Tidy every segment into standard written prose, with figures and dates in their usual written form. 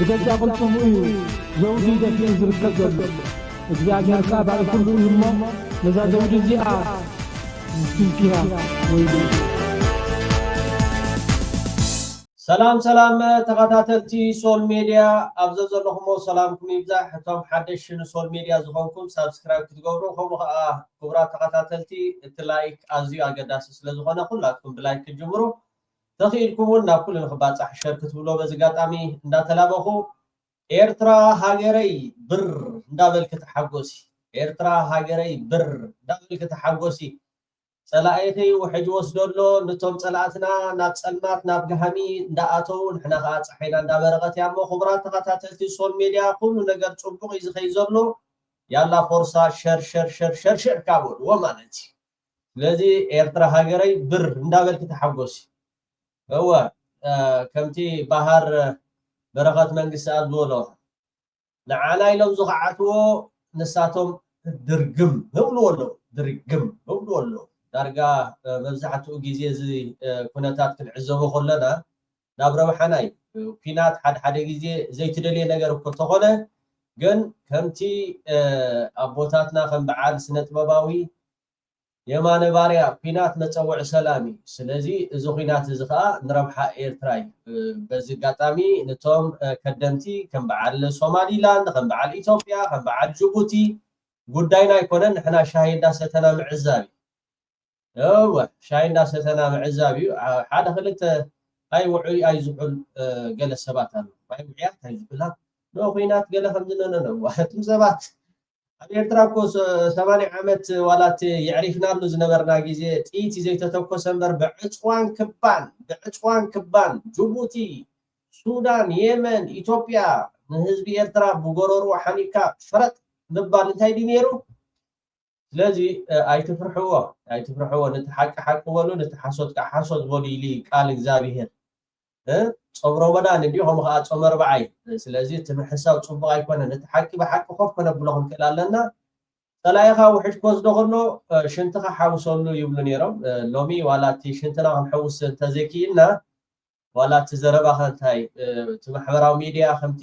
بجزا قلتم إيه زوجي دفين زركب زلو እግዚአብሔር ባለ ሁሉ ይሞ ለዛው ዲዚአ ስንኪያ ወይ ሰላም ተከታተልቲ ሶል ሚዲያ አብዘ ዘለኹም ሰላምኩም ይብዛሕ እቶም ሓደሽ ሶል ሚዲያ ዝኾንኩም ሰብስክራይብ ክትገብሩ ከምኡ ከዓ ክቡራት ተከታተልቲ እቲ ላይክ ኣዝዩ ኣገዳሲ ስለ ዝኾነ ኩላትኩም ብላይክ ጅምሩ ተኺልኩም ናብ ኩሉ ንኽባጻሕ ሸር ክትብሎ በዚ ጋጣሚ እንዳተላበኹ ኤርትራ ሃገረይ ብር እንዳበልክ ተሓጎሲ ኤርትራ ሃገረይ ብር እንዳበልክ ተሓጎሲ ጸላእተይ ወሕጅ ወስደሎ ነቶም ጸላእትና ናብ ጸልማት ናብ ገሃሚ እንዳኣተው ንሕና ከዓ ጸሓይና እንዳበረቀት ያሞ ክቡራት ተከታተልቲ ሶል ሚዲያ ኩሉ ነገር ጽቡቕ ይዝኸይ ዘሎ ያላ ፎርሳ ሸር ካብሉ ወማለቲ ስለዚ ኤርትራ ሃገረይ ብር እንዳበልክ ተሓጎሲ هو كمتي بحر برغت منجس أدولو نعنا يلوم زخعتو نساتهم درجم هولو درجة مبزعتو جيزي زي كناتات كنعزوه خلنا نابرو حناي فينات حد جيزي زي تدلي نجار كتخونه جن كمتي أبوتاتنا خم بعد سنة باباوي የማነ ባሪያ ፊናት መጸውዕ ሰላሚ ስለዚ እዚ ኺናት እዚ ከዓ ንረብሓ ኤርትራይ በዚ ጋጣሚ ነቶም ከደምቲ ከም በዓል ሶማሊላንድ ከም በዓል ኢትዮጵያ ከም በዓል ጅቡቲ ጉዳይና ይኮነን ንሕና ሻሂዳ ሰተና ምዕዛቢ ሻሂዳ ሰተና ምዕዛቢ ሓደ ክልተ ኣይ ውዑይ ኣይ ዝሑል ገለ ሰባት ኣለው ኣይ ውዕያት ኣይ ዝሑላት ነው ኺናት ገለ ከም ዝነነ ዋሕቱም ሰባት ኤርትራ እኮ 80 ዓመት ዋላት ይዕሪፍናሉ ዝነበርና ጊዜ ጥይት ዘይተተኮሰ እምበር ብዕፅዋን ክባን ጅቡቲ ሱዳን የመን ኢትዮጵያ ንህዝቢ ኤርትራ ብጎረሩ ሓኒካ ፍረጥ ምባል እንታይ ዲ ነይሩ ስለዚ ኣይትፍርሕዎ ነቲ ሓቂ በሉ ነቲ ሓሶት በሉ ኢሊ ቃል እግዚአብሔር صبرو بدان دي هم خا صمر بعي ስለዚህ ትምሕሳብ ጽቡቕ አይኮነ ነቲ ሓቂ በሓቂ ኮፍ ከነብለኹም ከላለና ተላይኻ ውሕጅ ወስደኸኖ ሽንትኻ ሓውሰሉ ይብሉ ነይሮም ሎሚ ዋላቲ ሽንትና ከምሐውስ ተዘኪና ዋላቲ ዘረባኸ እንታይ ማሕበራዊ ሚድያ ከምቲ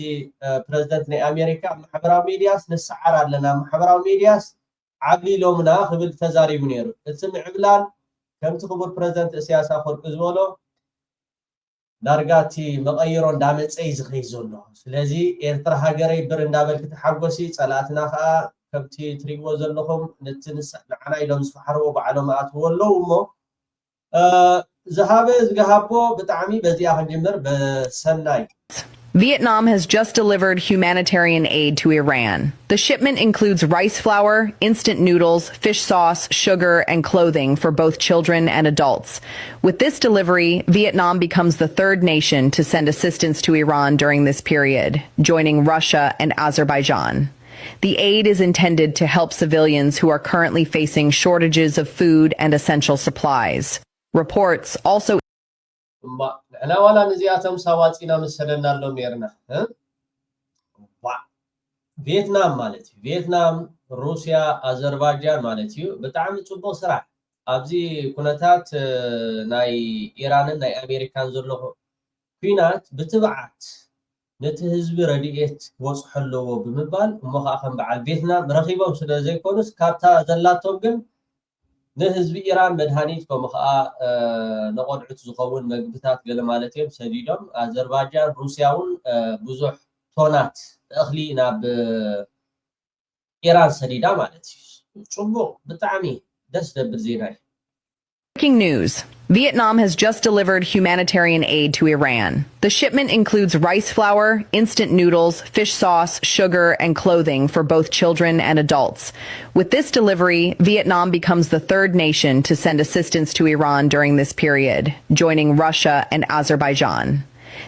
ፕሬዝዳንት ናይ ኣሜሪካ ማሕበራዊ ሚድያስ ንሰዓር ኣለና ማሕበራዊ ሚድያስ ዓብሊሎምና ክብል ተዛሪቡ ነይሩ እቲ ምዕብላል ከምቲ ክቡር ፕሬዝዳንት ኢሳያስ ኣፈወርቂ ዝበሎ ዳርጋቲ መቀይሮ እንዳመፀይ ዝኸይ ዘሎ ስለዚ ኤርትራ ሃገረይ ብር እንዳበልክ ተሓጎሲ ጸላእትና ከዓ ከምቲ ትሪግዎ ዘለኹም ነቲ ንዓና ኢሎም ዝፈሓርዎ ባዕሎም ኣትወለው እሞ ዝሃበ ዝገሃቦ ብጣዕሚ በዚኣ ክንጅምር በሰናይ Vietnam has just delivered humanitarian aid to Iran. The shipment includes rice flour, instant noodles, fish sauce, sugar, and clothing for both children and adults. With this delivery, Vietnam becomes the third nation to send assistance to Iran during this period, joining Russia and Azerbaijan. The aid is intended to help civilians who are currently facing shortages of food and essential supplies. Reports also أنا ولا نزياتهم سواتينا مسلنا لهم يرنا فيتنام مالتي فيتنام روسيا أذربيجان مالتي بتعمل صبو سرع أبزي كونتات ناي إيران ناي أمريكان زرلو فينات بتبعت نتهزب رديئت وصح اللو بمبال ومخا أخم بعد فيتنام رخيبهم سلا زي كونس كابتا زلاتهم قل نهزب إيران مدهانيت كمخا نقدعت زخون مجبتات قال مالتهم سديدهم أذربيجان روسياون بزح تونات أخلينا بإيران سديدا مالتي شوفوا بتعمي دس بالزيناي. Breaking news. Vietnam has just delivered humanitarian aid to Iran. The shipment includes rice flour, instant noodles, fish sauce, sugar, and clothing for both children and adults. With this delivery, Vietnam becomes the third nation to send assistance to Iran during this period, joining Russia and Azerbaijan.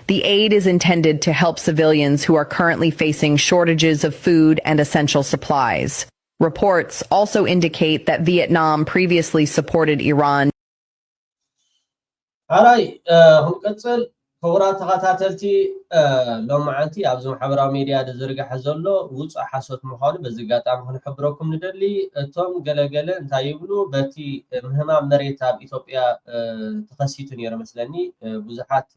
The aid is intended to help civilians who are currently facing shortages of food and essential supplies. Reports also indicate that Vietnam previously supported Iran. هاي هنقصل كورات تخاتلتي لو معنتي ابزو حبراو ميديا دزرغ حزلو وص حسوت مخالو بزغاطام هنحبركم ندلي توم غلغل انتا يبلو بتي مهمام مريت اب اثيوبيا تخسيت نير مسلني بزحات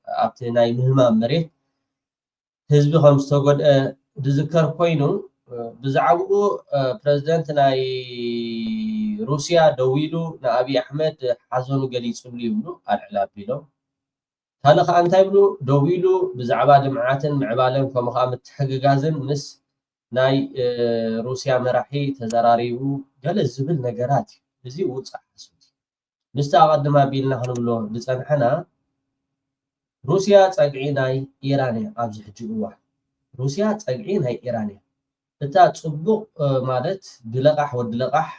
ابت ناي مهمام مريت ህዝቢ ከም ዝተጎድአ ዝዝከር ኮይኑ ብዛዕባኡ ፕረዚደንት ናይ ሩስያ ደው ኢሉ ንኣብይ ኣሕመድ ሓዘኑ ገሊጹሉ ይብሉ ኣልዕል ኣቢሎም ካልእ ከዓ እንታይ ይብሉ ደው ኢሉ ብዛዕባ ልምዓትን ምዕባለን ከምኡ ከዓ ምትሕግጋዝን ምስ ናይ ሩስያ መራሒ ተዘራሪቡ ገለ ዝብል ነገራት እዚ ውፃእ ሓሱት ምስቲ ኣቐድማ ኣቢልና ክንብሎ ዝፀንሐና ሩስያ ፀግዒ ናይ ኢራን እያ ኣብዚ ሕጂ እዋን ሩስያ ፀግዒ ናይ ኢራን እያ እታ ፅቡቅ ማለት ብለቃሕ ወዲ ለቃሕ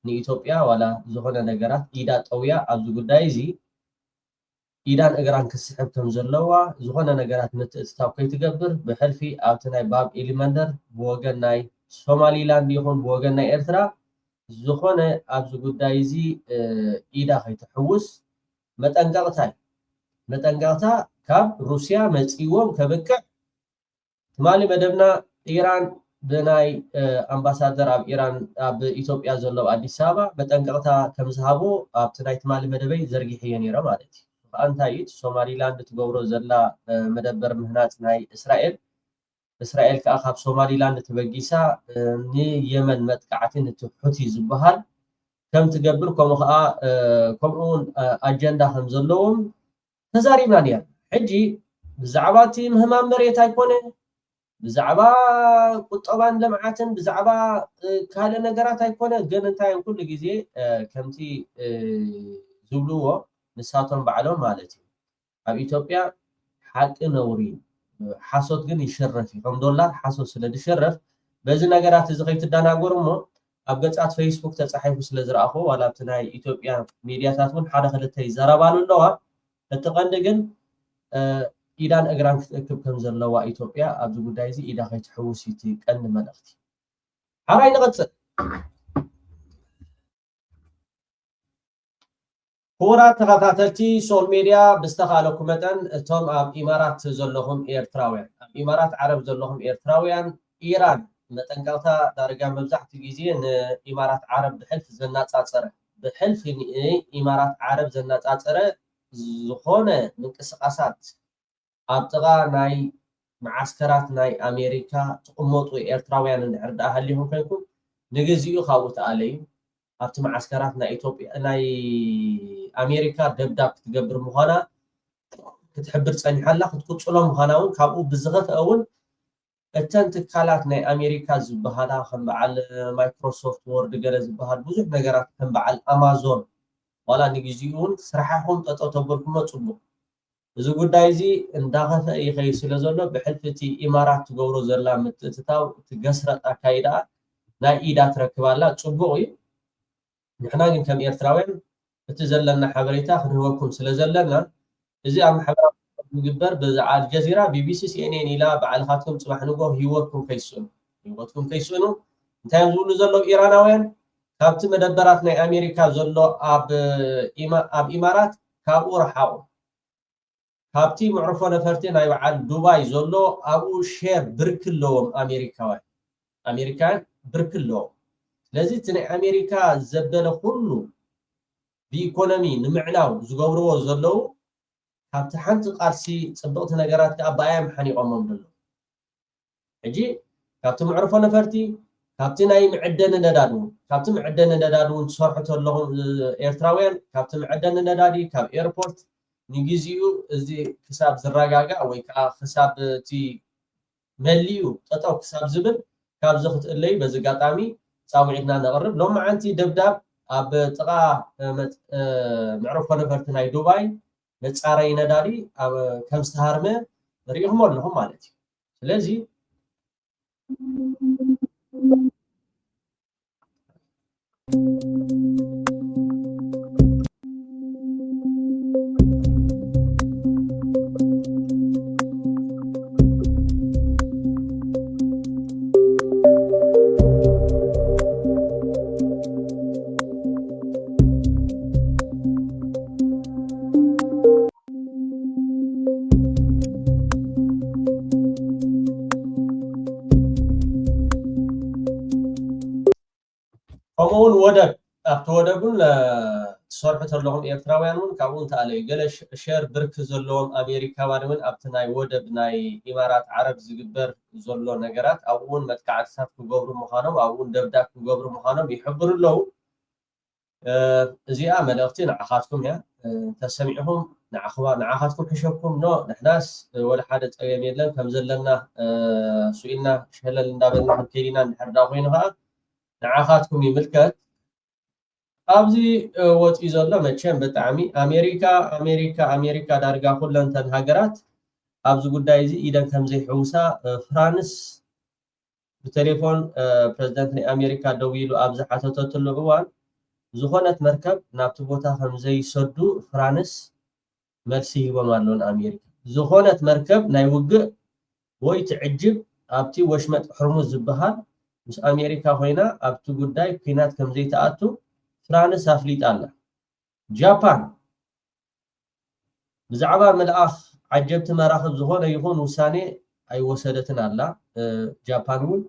ንኢትዮጵያ ዋላ ዝኾነ ነገራት ኢዳ ጠውያ ኣብዚ ጉዳይ እዚ ኢዳን እግራን ክስሕብ ከም ዘለዋ ዝኾነ ነገራት ምትእትታው ከይትገብር ብሕልፊ ኣብቲ ናይ ባብ ኤሊመንደር ብወገን ናይ ሶማሊላንድ ይኹን ብወገን ናይ ኤርትራ ዝኾነ ኣብዚ ጉዳይ እዚ ኢዳ ከይትሕውስ መጠንቀቕታ ካብ ሩስያ መፂዎም ከብቅዕ ትማሊ መደብና ኢራን ብናይ ኣምባሳደር ኣብ ኢራን ኣብ ኢትዮጵያ ዘሎ ኣዲስ ኣበባ መጠንቀቕታ ከም ዝሃቦ ኣብቲ ናይ ትማሊ መደበይ ዘርጊሕዮ ነይረ ማለት እዩ እንታይ እዩ ሶማሊላንድ ትገብሮ ዘላ መደበር ምህናፅ ናይ እስራኤል ከዓ ካብ ሶማሊላንድ ትበጊሳ ንየመን መጥቃዕቲ ነቲ ሑቲ ዝበሃል ከም ትገብር ከምኡ ከዓ ከምኡውን ኣጀንዳ ከም ዘለዎም ተዛሪብና ነይርና ሕጂ ብዛዕባ እቲ ምህማም መሬት ኣይኮነን ብዛዕባ ቁጠባን ልምዓትን ብዛዕባ ካልእ ነገራት ኣይኮነ ግን እንታይ ኩሉ ግዜ ከምቲ ዝብልዎ ንሳቶም ባዕሎም ማለት እዩ ኣብ ኢትዮጵያ ሓቂ ነውሪ ሓሶት ግን ይሽረፍ እዩ ከም ዶላር ሓሶት ስለ ዝሽረፍ በዚ ነገራት እዚ ከይትደናገሩ እሞ ኣብ ገጻት ፌስቡክ ተጻሒፉ ስለ ዝረኣኹ ዋላ ኣብቲ ናይ ኢትዮጵያ ሚድያታት እውን ሓደ ክልተ ይዘረባሉ ኣለዋ እቲ ቀንዲ ግን ኢዳን እግራን ክትእክብ ከም ዘለዋ ኢትዮጵያ ኣብዚ ጉዳይ እዚ ኢዳ ከይትሕውስ እቲ ቀንዲ መልእኽቲ ሓራይ ንቐፅል ክቡራት ተኸታተልቲ ሶል ሚድያ ብዝተኻለኩም መጠን እቶም ኣብ ኢማራት ዘለኹም ኤርትራውያን ኣብ ኢማራት ዓረብ ዘለኹም ኤርትራውያን ኢራን መጠንቀቕታ ዳርጋ መብዛሕትኡ ግዜ ንኢማራት ዓረብ ብሕልፊ ንኢማራት ዓረብ ዘነፃፀረ ዝኾነ ምንቅስቃሳት ኣብ ጥቓ ናይ ማዓስከራት ናይ ኣሜሪካ ትቕመጡ ኤርትራውያን እንድሕር ደኣ ሃሊኹም ኮይንኩም ንግዚኡ ካብኡ ተኣለ እዩ ኣብቲ ማዓስከራት ናይ ኢትዮጵያ ናይ ኣሜሪካ ደብዳብ ክትገብር ምዃና ክትሕብር ፀኒሓላ ክትቅፅሎም ምዃና እውን ካብኡ ብዝኸፍአ እውን እተን ትካላት ናይ ኣሜሪካ ዝበሃላ ከም በዓል ማይክሮሶፍት ወርድ ገለ ዝበሃል ብዙሕ ነገራት ከም በዓል ኣማዞን ዋላ ንግዚኡ እውን ስራሕኹም ጠጠው ተበልኩሞ ፅቡቅ እዚ ጉዳይ እዚ እንዳኸፈ ይኸይድ ስለ ዘሎ ብሕልፊ እቲ ኢማራት ትገብሮ ዘላ ምትእትታው ትገስረጥ ኣካይዳ ናይ ኢዳ ትረክባላ ፅቡቅ እዩ ንሕና ግን ከም ኤርትራውያን እቲ ዘለና ሓበሬታ ክንህበኩም ስለ ዘለና እዚ ኣብ ማሕበራዊ ዝግበር ብዛዕባ ኣልጀዚራ ቢቢሲ ሲኤንኤን ኢላ ባዕልኻትኩም ፅባሕ ንጎ ሂወትኩም ከይስእኑ እንታይ ዝብሉ ዘለዉ ኢራናውያን ካብቲ መደበራት ናይ ኣሜሪካ ዘሎ ኣብ ኢማራት ካብኡ ረሓቑ ካብቲ ምዕርፎ ነፈርቲ ናይ በዓል ዱባይ ዘሎ ኣብኡ ሼር ብርክ ኣለዎም ኣሜሪካውያን ብርክ ኣለዎም ስለዚ እቲ ናይ ኣሜሪካ ዘበለ ኩሉ ብኢኮኖሚ ንምዕናው ዝገብርዎ ዘለዉ ካብቲ ሓንቲ ቃልሲ ፅብቕቲ ነገራት ከዓ ብኣያም ሓኒቖሞም ዘሎ ሕጂ ካብቲ ምዕርፎ ነፈርቲ ካብቲ ናይ ምዕደኒ ነዳዲ እውን ትሰርሑ ተለኹም ኤርትራውያን ካብቲ ምዕደኒ ነዳዲ ካብ ኤርፖርት ንግዚኡ እዚ ክሳብ ዝረጋጋእ ወይ ከዓ ክሳብ እቲ መሊኡ ጠጠው ክሳብ ዝብል ካብዚ ክትእለዩ በዚ ኣጋጣሚ ፃውዒትና ነቕርብ ሎሚ ዓንቲ ደብዳብ ኣብ ጥቓ ምዕርፎ ነፈርቲ ናይ ዱባይ መፃረይ ነዳዲ ከም ዝተሃርመ ንሪኢኹም ኣለኹም ማለት እዩ ስለዚ ከምኡውን ወደብ ኣብ ኣብተወደቡን ሰርሑ ተለኹም ኤርትራውያን እውን ካብኡን ተኣለዩ ገለ ሸር ብርክ ዘለዎም ኣሜሪካውያን እውን ኣብቲ ናይ ወደብ ናይ ኢማራት ዓረብ ዝግበር ዘሎ ነገራት ኣብኡ እውን መጥቃዕትታት ክገብሩ ምዃኖም ኣብኡ እውን ደብዳብ ክገብሩ ምዃኖም ይሕብሩ ኣለዉ እዚኣ መልእኽቲ ንዓኻትኩም እያ ተሰሚዕኹም ንዓኻትኩም ሕሸኩም ኖ ንሕናስ ወላ ሓደ ፀገም የለን ከም ዘለና ስኢልና ሸለል እንዳበልና ክንከይድ ኢና እንድሕር ዳ ኮይኑ ከዓ ንዓኻትኩም ይምልከት ኣብዚ ወፂኡ ዘሎ መቸም ብጣዕሚ ኣሜሪካ ዳርጋ ኩለንተን ሃገራት ኣብዚ ጉዳይ እዚ ኢደን ከም ዘይሕውሳ ፍራንስ ብቴሌፎን ፕረዚደንት ናይ ኣሜሪካ ደው ኢሉ ኣብ ዝሓተተሉ እዋን ዝኾነት መርከብ ናብቲ ቦታ ከም ዘይሰዱ ፍራንስ መልሲ ሂቦም ኣለዉ ንኣሜሪካ ዝኾነት መርከብ ናይ ውግእ ወይ ትዕጅብ ኣብቲ ወሽመጥ ሕርሙዝ ዝበሃል ምስ ኣሜሪካ ኮይና ኣብቲ ጉዳይ ኩናት ከም ዘይተኣቱ ፍራንስ ኣፍሊጣ ኣላ ጃፓን ብዛዕባ መልኣኽ ዓጀብቲ መራኽብ ዝኾነ ይኹን ውሳኔ ኣይወሰደትን ኣላ ጃፓን እውን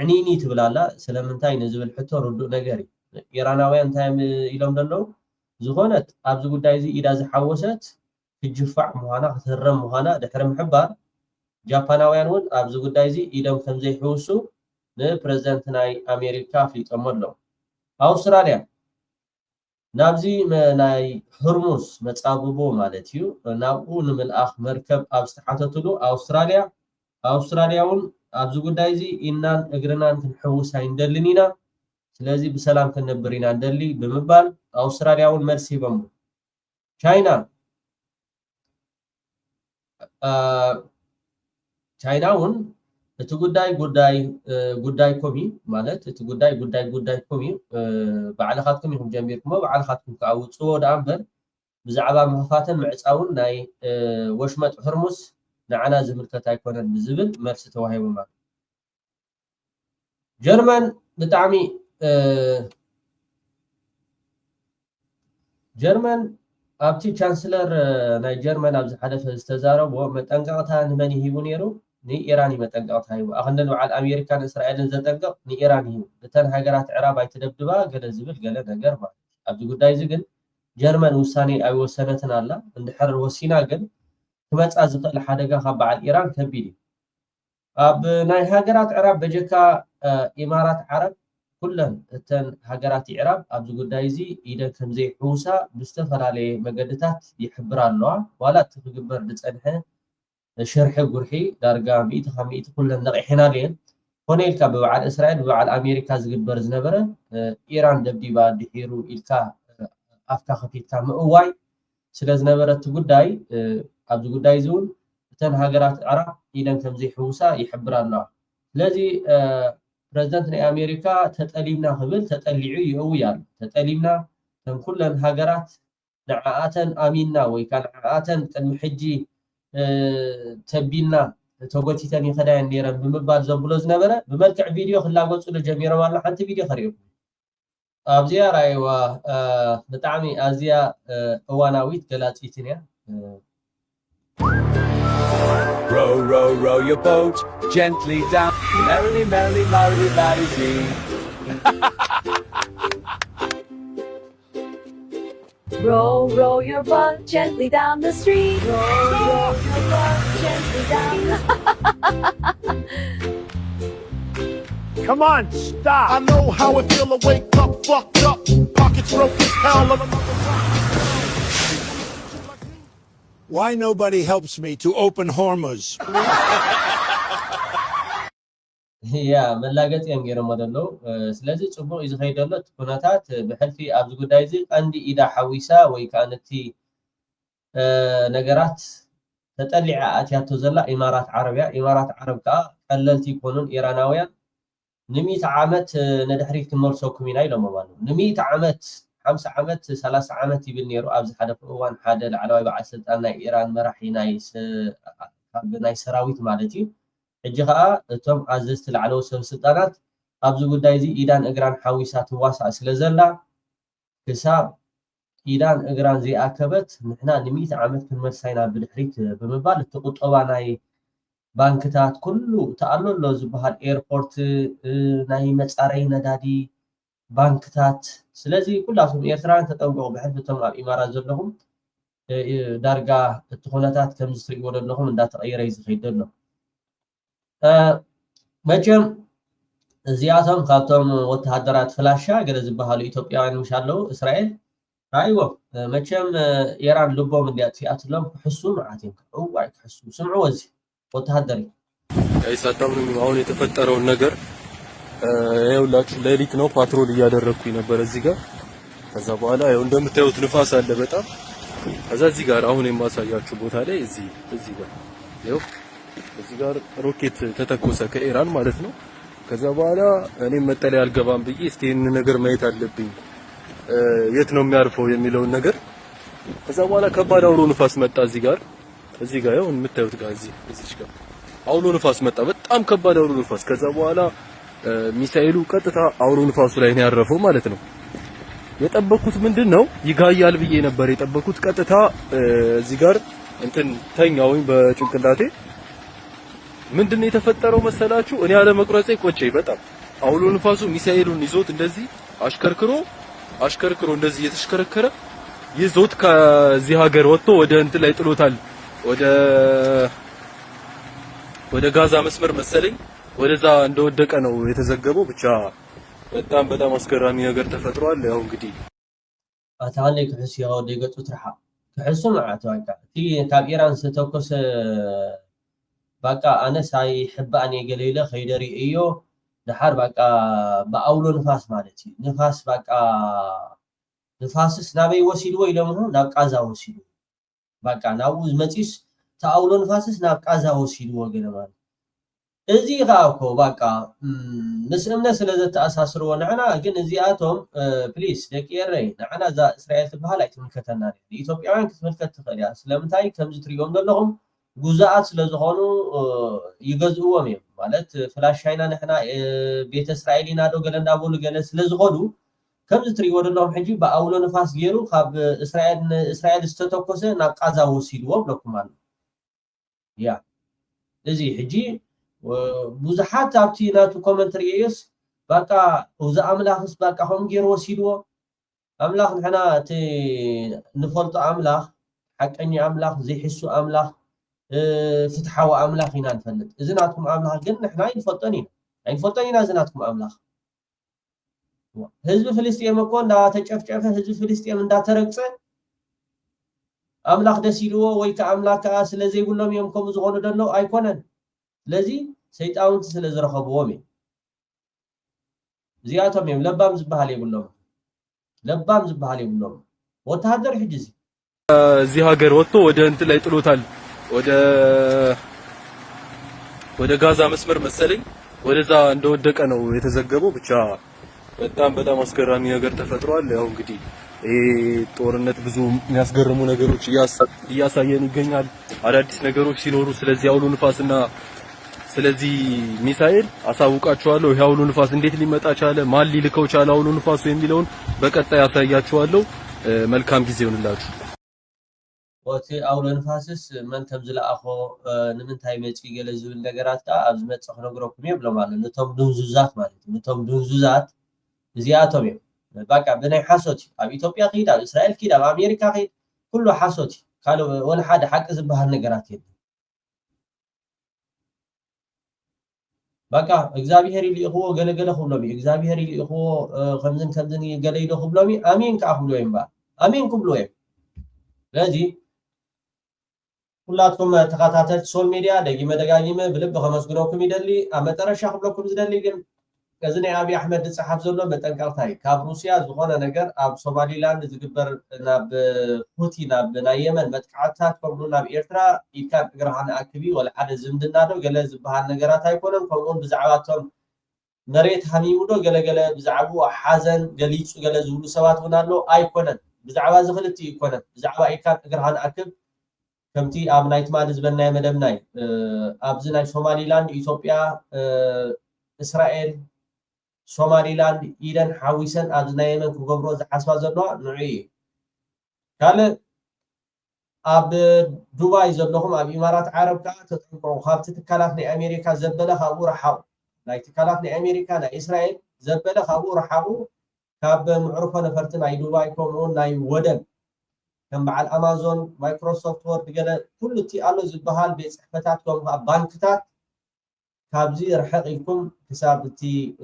ዕኒኒ ትብል ኣላ ስለምንታይ ንዝብል ሕቶ ርዱእ ነገር እዩ ኢራናውያን እንታይ ኢሎም ዘለዉ ዝኾነት ኣብዚ ጉዳይ እዚ ኢዳ ዝሓወሰት ክጅፋዕ ምዃና ክትህረም ምዃና ድሕሪ ምሕባር ጃፓናውያን እውን ኣብዚ ጉዳይ እዚ ኢዶም ከም ዘይሕውሱ ንፕረዚደንት ናይ ኣሜሪካ ኣፍሊጦም ኣለዉ ኣውስትራልያ ናብዚ ናይ ህርሙዝ መፃብቦ ማለት እዩ ናብኡ ንምልኣኽ መርከብ ኣብ ዝተሓተትሉ ኣውስትራልያ እውን ኣብዚ ጉዳይ እዚ ኢናን እግርናን ክንሕውስ ኣይንደልን ኢና ስለዚ ብሰላም ክንነብር ኢና እንደሊ ብምባል ኣውስትራልያ እውን መልሲ ሂቦም ቻይና እውን እቲ ጉዳይ ኮሚ ማለት እቲ ጉዳይ ኮሚ ባዕልኻትኩም ኢኹም ጀሚርኩሞ ባዕልኻትኩም ከዓ ውፅዎ ዳኣ እምበር ብዛዕባ ምኽፋትን ምዕፃውን ናይ ወሽመጥ ሕርሙስ ንዓና ዝምልከት ኣይኮነን ብዝብል መልሲ ተዋሂቡ ማለት ጀርመን ብጣዕሚ ጀርመን ኣብቲ ቻንስለር ናይ ጀርመን ኣብ ዝሓለፈ ዝተዛረቦ መጠንቀቕታ ንመን ይሂቡ ነይሩ ንኢራን መጠንቀቕታ ሂቡ ኣኽንደን በዓል ኣሜሪካን እስራኤልን ዘጠንቀቕ ንኢራን ሂቡ እተን ሃገራት ዕራብ ኣይትደብድባ ገለ ዝብል ገለ ነገር ማለት ኣብዚ ጉዳይ እዚ ግን ጀርመን ውሳኔ ኣይወሰነትን ኣላ እንድሕር ወሲና ግን ክመፃ ዝኽእል ሓደጋ ካብ በዓል ኢራን ከቢድ እዩ ኣብ ናይ ሃገራት ዕራብ በጀካ ኢማራት ዓረብ ኩለን እተን ሃገራት ኢዕራብ ኣብዚ ጉዳይ እዚ ኢደን ከም ዘይሕውሳ ብዝተፈላለየ መገድታት ይሕብር ኣለዋ ዋላ እቲ ክግበር ዝፀንሐ شرح قرحي دارجا مئة خمئة كل نقحنا لين هنا إلكا ببعال إسرائيل ببعال أمريكا زقبر زنبرة إيران دبدي بعد دحيرو إلكا أفكا خفيفتا مقواي سلاز نبرة تقول داي أبدو قد داي زون تن هاجرات عرب إيران كمزي حوسا يحبر الله لذي بريزيدنت أمريكا تتأليمنا قبل تتأليعي يويان تتأليمنا تن كل هاجرات نعاتا آميننا ويكان نعاتا المحجي تبينا توقتيتني خدايا نيران بمبال زبلوز نبرة بملكع فيديو خلا قصو لجميرا والله حتى فيديو خريب أبزيا رايوا بتعمي أزيا أواناويت قلاتيتنيا Row, row, row your boat gently down. Merrily, merrily, merrily, merrily. Row, row your boat gently down the street. Row, row your boat gently down the Come on, stop. I know how it feel to wake up, fucked up, pockets broke as hell. Why nobody helps me to open Hormuz? يا من لاقت ينجر مدلو سلازي صبو إذا خيدلت كوناتات بحلفي أبز قدايزي عندي إذا حويسا ويكانتي نجارات تطلع أتيات تزلا إمارات عرب كا قللتي يكونون إيراناويان نميت عامت ندحريك تمر سوكميناي لما بالو نميت عامت 5 عامت 3 عامت يبنيرو أبز حدا فوان حدا العلوي بعد سلطان إيران مرحي ناي سراويت مالتي ሕጂ ከዓ እቶም ኣዘዝቲ ላዕለዎት ሰብ ስልጣናት ኣብዚ ጉዳይ እዚ ኢዳን እግራን ሓዊሳ ትዋሳእ ስለ ዘላ ክሳብ ኢዳን እግራን ዘይኣከበት ንሕና ን100 ዓመት ክንመልሳ ኢና ብድሕሪት ብምባል እቲ ቁጠባ ናይ ባንክታት ኩሉ ተኣሎ ኣሎ ዝበሃል ኤርፖርት ናይ መፃረይ ነዳዲ ባንክታት ስለዚህ ኩላቶም ኤርትራን ተጠንቀቁ ብሕብቶም ኣብ ኢማራት ዘለኹም ዳርጋ እቲ ኩነታት ከም ዝትሪእዎ ዘለኹም እንዳተቀየረ ይዝኸይድ ኣሎ መቸም እዚኣቶም ካብቶም ወተሃደራት ፍላሻ ገለ ዝበሃሉ ኢትዮጵያውያን ምሽ ኣለዉ እስራኤል رايوه መቸም ኢራን ልቦም እንዲያጥፊአትሎም ክሕሱ ማዓትም እዋይ ክሕሱ ስምዑ ወዚ ወተሃደሪ አይሳታም አሁን የተፈጠረውን ነገር ይኸውላችሁ ሌሊት ነው ፓትሮል እያደረኩኝ ነበር እዚህ ጋር ከዛ በኋላ ይኸው እንደምታዩት ንፋስ አለ በጣም ከዛ እዚህ ጋር አሁን የማሳያችሁ ቦታ ላይ እዚህ ጋር ይኸው እዚህ ጋር ሮኬት ተተኮሰ ከኢራን ማለት ነው ከዛ በኋላ እኔም መጠለያ አልገባም ብዬ እስቲ ይሄን ነገር ማየት አለብኝ የት ነው የሚያርፈው የሚለውን ነገር ከዛ በኋላ ከባድ አውሎ ንፋስ መጣ እዚህ ጋር ያው የምታዩት ጋር እዚህ ጋር አውሎ ንፋስ መጣ በጣም ከባድ አውሎ ንፋስ ከዛ በኋላ ሚሳኤሉ ቀጥታ አውሎ ንፋሱ ላይ ነው ያረፈው ማለት ነው የጠበቁት ምንድነው ይጋያል ብዬ ነበር የጠበቁት ቀጥታ እዚህ ጋር እንትን ተኛውኝ በጭንቅላቴ ምንድነው የተፈጠረው መሰላችሁ እኔ ያለ መቁረጼ ቆጨኝ በጣም አውሎ ንፋሱ ሚሳኤሉን ይዞት እንደዚህ አሽከርክሮ እንደዚህ እየተሽከረከረ ይዞት ከዚህ ሀገር ወጥቶ ወደ እንትን ላይ ጥሎታል ወደ ጋዛ መስመር መሰለኝ ወደዛ እንደወደቀ ነው የተዘገበው ብቻ በጣም አስገራሚ ነገር ተፈጥሯል ያው እንግዲህ አታለ ክሕስ ያው ደገጡ ትርሓ ክሕሱ ማዓት ዋጋ እቲ ካብ ኢራን ዝተኮሰ በቃ አነ ሳይ ሕባን የገለይለ ኸይደሪ እዩ ድሓር በቃ በአውሎ ንፋስ ማለት ንፋስ በቃ ንፋስስ ናበይ ወሲድዎ ኢሎም ናብ ቃዛ ወሲድዎ በቃ ናብ መፂስ ተአውሎ ንፋስስ ናብ ቃዛ ወሲድዎ ገለ ማለት እዚ ጋኮ በቃ ንስምነ ስለዘተኣሳስርዎ ንዓና ግን እዚኣቶም ፕሊስ ደቂየረይ ንዓና ዛ እስራኤል ትበሃል ኣይትምልከተና ኢትዮጵያውያን ክትምልከት ትኽእል እያ ስለምንታይ ከምዚ ትሪኦም ዘለኹም ጉዛኣት ስለዝኾኑ ይገዝእዎም እዮም ማለት ፍላሻይና ንሕና ቤተ እስራኤል ኢና ዶ ገለ እንዳበሉ ገለ ስለዝኸዱ ከምዚ ትሪእዎ ዘለኹም ሕጂ ብኣውሎ ንፋስ ገይሩ ካብ እስራኤል ዝተተኮሰ ናብ ቃዛ ወሲድዎ ብለኩም ኣሎ ያ እዚ ሕጂ ብዙሓት ኣብቲ ናቱ ኮመንት ርኢዮስ በቃ እዚ ኣምላኽስ በቃ ከም ገይሩ ወሲድዎ ኣምላኽ ንሕና እቲ ንፈልጦ ኣምላኽ ሓቀኛ ኣምላኽ ዘይሕሱ ኣምላኽ ፍትሓዊ ኣምላኽ ኢና ንፈልጥ እዚ ናትኩም ኣምላኽ ግን ንሕና ኣይንፈልጦን ኢና እዚ ናትኩም ኣምላኽ ህዝቢ ፍልስጥኤም እኮ እንዳተጨፍጨፈ ህዝቢ ፍልስጥኤም እንዳተረግፀ ኣምላኽ ደስ ኢልዎ ወይ ከዓ ኣምላኽ ከዓ ስለዘይብሎም እዮም ከምኡ ዝኾኑ ደሎ ኣይኮነን ስለዚ ሰይጣውንቲ ስለ ዝረኸብዎም እዮም እዚኣቶም እዮም ለባም ዝበሃል የብሎም ወተሃደር ሕጂ እዚህ ሀገር ወጥቶ ወደ እንትን ላይ ጥሎታል ወደ ጋዛ መስመር መሰለኝ ወደዛ እንደወደቀ ነው የተዘገበው ብቻ በጣም አስገራሚ ነገር ተፈጥሯል ያው እንግዲህ ጦርነት ብዙ የሚያስገርሙ ነገሮች እያሳየን ይገኛል አዳዲስ ነገሮች ሲኖሩ ስለዚህ አውሎ ንፋስና ስለዚህ ሚሳኤል አሳውቃችኋለሁ ይሄ አውሎ ንፋስ እንዴት ሊመጣ ቻለ ማን ሊልከው ቻለ አውሎ ንፋሱ የሚለውን በቀጣይ ያሳያችኋለሁ መልካም ጊዜ ይሁንላችሁ ወቲ አውሎ ንፋስስ መን ከም ዝለኣኾ ንምንታይ መጪ ገለ ዝብል ነገራት ከዓ ኣብ ዝመፅእ ክነግረኩም እየ ብሎም ኣሎ ነቶም ድንዙዛት እዚኣቶም እዮም በቃ ብናይ ሓሶት ኣብ ኢትዮጵያ ኺድ ኣብ እስራኤል ኺድ ኣብ ኣሜሪካ ኺድ ኩሉ ሓሶት ካልእ ወላ ሓደ ሓቂ ዝበሃል ነገራት የለን በቃ እግዚአብሔር ይልእኽዎ ገለገለ ክብሎም እዩ እግዚአብሔር ይልእኽዎ ከምዝን ገለ ኢሎ ክብሎም እዩ ኣሜን ከዓ ክብሎ እዮም ኣሜን ክብሎ እዮም ስለዚ ሁላትኩም ተኸታተልቲ ሶል ሚድያ ደጋጊመ ብልቢ ከመስግነኩም ይደሊ ኣብ መጨረሻ ክብለኩም ዝደሊ ግን እዚ ናይ ኣብይ ኣሕመድ ዝፅሓፍ ዘሎ መጠንቀቕታ እዩ ካብ ሩስያ ዝኾነ ነገር ኣብ ሶማሊላንድ ዝግበር ናብ ሁቲ ናብ ናይ የመን መጥቃዕትታት ከምኡ ናብ ኤርትራ ኢድካን እግርኻ ንኣክቢ ወላ ሓደ ዝምድና ዶ ገለ ዝበሃል ነገራት ኣይኮነን ከምኡውን ብዛዕባቶም መሬት ሃሚሙ ዶ ገለገለ ብዛዕባኡ ሓዘን ገሊፁ ገለ ዝብሉ ሰባት እውን ኣሎ ኣይኮነን ብዛዕባ እዚ ክልቲኡ ይኮነን ብዛዕባ ኢድካን እግርኻ ንኣክብ ከምቲ ኣብ ናይ ትማሊ ዝበናይ መደብናይ ኣብዚ ናይ ሶማሊላንድ ኢትዮጵያ እስራኤል ሶማሊላንድ ኢደን ሓዊሰን ኣብዚ ናይ የመን ክገብሮ ዝሓስባ ዘለዋ ንዑ እዩ ካልእ ኣብ ዱባይ ዘለኹም ኣብ ኢማራት ዓረብ ከዓ ተጠንቀቑ ካብቲ ትካላት ናይ ኣሜሪካ ዘበለ ካብኡ ረሓቑ ናይ ትካላት ናይ ኣሜሪካ ናይ እስራኤል ዘበለ ካብኡ ረሓቑ ካብ ምዕሩፎ ነፈርቲ ናይ ዱባይ ከምኡውን ናይ ወደብ ከም በዓል ኣማዞን ማይክሮሶፍት ወርድ ገለ ኩሉ እቲ ኣሎ ዝበሃል ቤት ፅሕፈታት ከምኡ ከዓ ባንክታት ካብዚ ርሕቕ ኢልኩም ክሳብ እቲ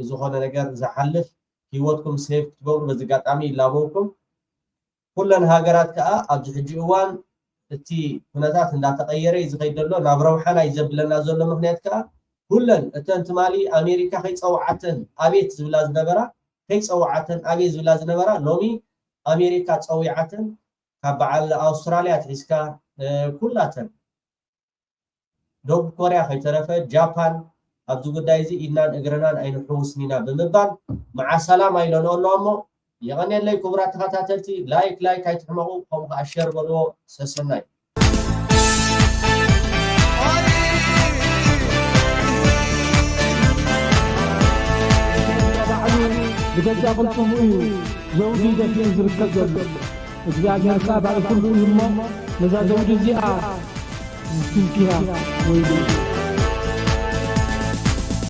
ዝኾነ ነገር ዝሓልፍ ሂወትኩም ሴፍ ክትገብሩ በዚ ኣጋጣሚ ይላመውኩም ኩለን ሃገራት ከዓ ኣብዚ ሕጂ እዋን እቲ ኩነታት እንዳተቀየረ ዝኸይድ ዘሎ ናብ ረብሓና ይዘብለና ዘሎ ምክንያት ከዓ ኩለን እተን ትማሊ ኣሜሪካ ከይፀውዓተን ኣቤት ዝብላ ዝነበራ ከይፀውዓተን ኣቤት ዝብላ ዝነበራ ሎሚ ኣሜሪካ ፀዊዓተን ካብ በዓል ኣውስትራልያ ትሒዝካ ኩላተን ደቡብ ኮርያ ከይተረፈ ጃፓን ኣብዚ ጉዳይ እዚ ኢድናን እግርናን ኣይንሕውስን ኢና ብምባል መዓ ሰላም ኣይለንኦ ኣሎ እሞ يغنيلي كبرات تخاتاتلتي لايك هايتحمقو قوم اشير بلو سسناي بجد قلتم زوجي ده في زركة جل እግዚአብሔር ቃል ባለ ሁሉ ይሞ ለዛ ዘውድ እዚኣ ምስኪን ፊሃ ወይ